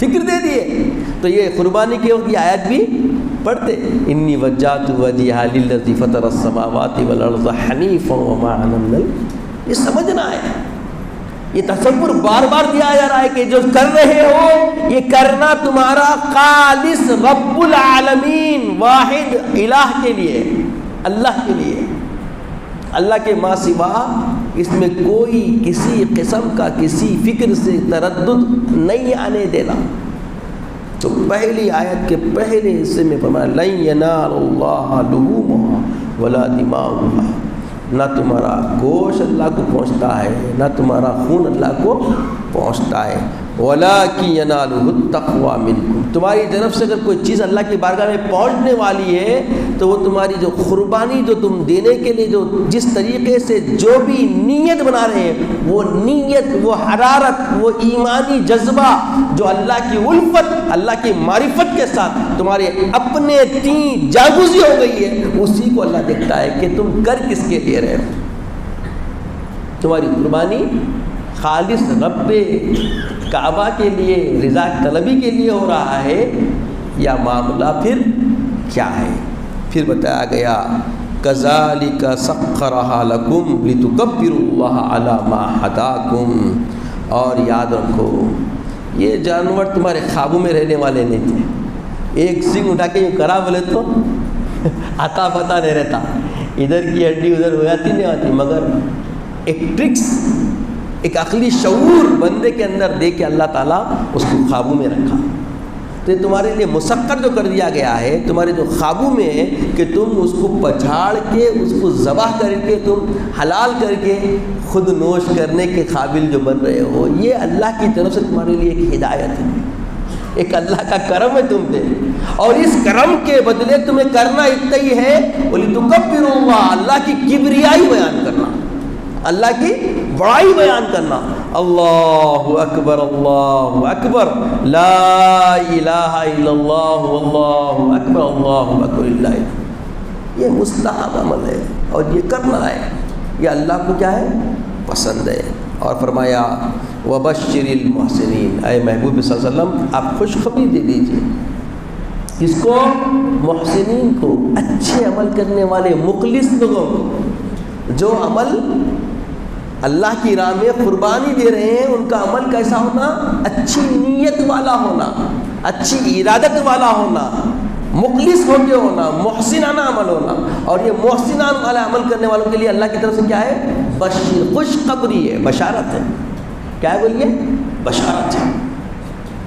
فکر دے دیے. تو یہ قربانی کے وقت یہ آیت بھی پڑھتے انی وجہت وجہی للذی فطر السماوات والارض حنیفا وما انا من یہ سمجھنا ہے. یہ تصور بار بار دیا جا رہا ہے کہ جو کر رہے ہو یہ کرنا تمہارا خالص رب العالمین واحد الہ کے لیے، اللہ کے لیے. اللہ کے ماں سوا اس میں کوئی کسی قسم کا کسی فکر سے تردد نہیں آنے دینا. تو پہلی آیت کے پہلے حصے میں فرمایا لن ینال اللہ لحومها ولا دماؤها، نہ تمہارا گوشت اللہ کو پہنچتا ہے نہ تمہارا خون اللہ کو پہنچتا ہے. وَلَٰكِن يَنَالُهُ التَّقْوَىٰ مِنكُمْ، تمہاری طرف سے اگر کوئی چیز اللہ کی بارگاہ میں پہنچنے والی ہے تو وہ تمہاری جو قربانی جو تم دینے کے لیے جو جس طریقے سے جو بھی نیت بنا رہے ہیں وہ نیت، وہ حرارت، وہ ایمانی جذبہ جو اللہ کی الفت، اللہ کی معرفت کے ساتھ تمہارے اپنے تین جاگوزی ہو گئی ہے، اسی کو اللہ دیکھتا ہے کہ تم کر کس کے لیے رہے ہو. تمہاری قربانی خالص رب کعبہ کے لیے رضا طلبی کے لیے ہو رہا ہے یا معاملہ پھر کیا ہے؟ پھر بتایا گیا کذالک سخرھا لکم لتکبروا اللہ علی ما ہداکم. اور یاد رکھو یہ جانور تمہارے خوابوں میں رہنے والے نہیں تھے. ایک سنگ اٹھا کے یہ کرا بولے تو عطا پتہ نہیں رہتا، ادھر کی ہڈی ادھر ہو جاتی نہیں آتی، مگر ایک ٹرکس، ایک عقلی شعور بندے کے اندر دے کے اللہ تعالیٰ اس کو خوابوں میں رکھا. تو یہ تمہارے لیے مسخر جو کر دیا گیا ہے تمہارے جو خوابوں میں ہے کہ تم اس کو پچھاڑ کے اس کو ذبح کر کے تم حلال کر کے خود نوش کرنے کے قابل جو بن رہے ہو، یہ اللہ کی طرف سے تمہارے لیے ایک ہدایت ہے، ایک اللہ کا کرم ہے تم پہ. اور اس کرم کے بدلے تمہیں کرنا اتنا ہی ہے وَلِتُكَبِّرُوا اللَّهَ، اللہ کی کبریائی بیان کرنا، اللہ کی بڑائی بیان کرنا. اللہ اکبر اللہ اکبر لا الہ الا اللہ واللہ اکبر اللہ اکبر اللہ. یہ مستحب عمل ہے اور یہ کرنا ہے، یہ اللہ کو کیا ہے پسند ہے. اور فرمایا وبشر المحسنین، اے محبوب صلی اللہ علیہ وسلم آپ خوشخبری دے دیجیے کس کو؟ محسنین کو، اچھے عمل کرنے والے مخلص لوگوں کو، جو عمل اللہ کی راہ میں قربانی دے رہے ہیں ان کا عمل کیسا ہونا؟ اچھی نیت والا ہونا، اچھی ارادت والا ہونا، مخلص ہو کے ہونا، محسنانہ عمل ہونا. اور یہ محسنانہ والا عمل کرنے والوں کے لیے اللہ کی طرف سے کیا ہے؟ بشیر، خوشخبری ہے، بشارت ہے. کیا ہے بولیے؟ بشارت ہے.